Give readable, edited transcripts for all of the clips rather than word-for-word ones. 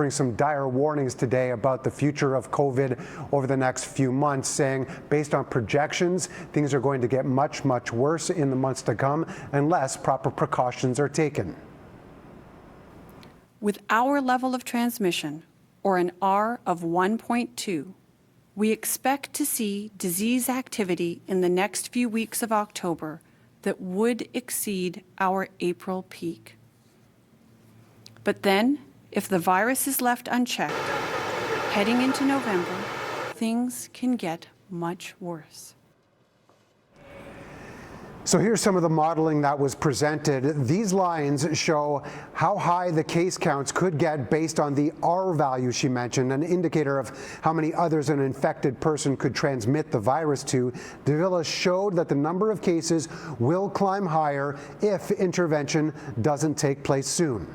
Some dire warnings today about the future of COVID over the next few months, saying based on projections, things are going to get much worse in the months to come unless proper precautions are taken. With our level of transmission, or an R of 1.2, we expect to see disease activity in the next few weeks of October that would exceed our April peak. But then, if the virus is left unchecked, heading into November, things can get much worse. So here's some of the modeling that was presented. These lines show how high the case counts could get based on the R value she mentioned, an indicator of how many others an infected person could transmit the virus to. Davila showed that the number of cases will climb higher if intervention doesn't take place soon.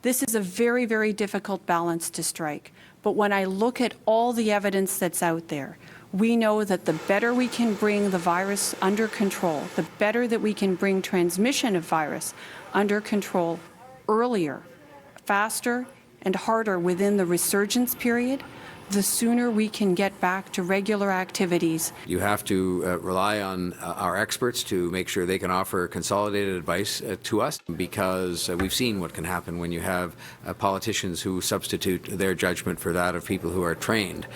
This is a very difficult balance to strike. But when I look at all the evidence that's out there, we know that the better we can bring the virus under control, the better that we can bring transmission of virus under control earlier, faster, and harder within the resurgence period, the sooner we can get back to regular activities. You have to rely on our experts to make sure they can offer consolidated advice to us, because we've seen what can happen when you have politicians who substitute their judgment for that of people who are trained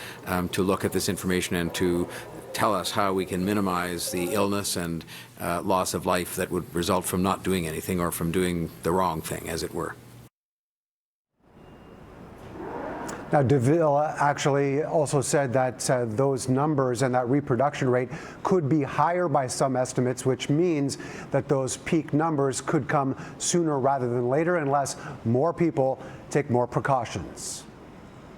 to look at this information and to tell us how we can minimize the illness and loss of life that would result from not doing anything or from doing the wrong thing, as it were. Now, Davila actually also said that those numbers and that reproduction rate could be higher by some estimates, which means that those peak numbers could come sooner rather than later unless more people take more precautions.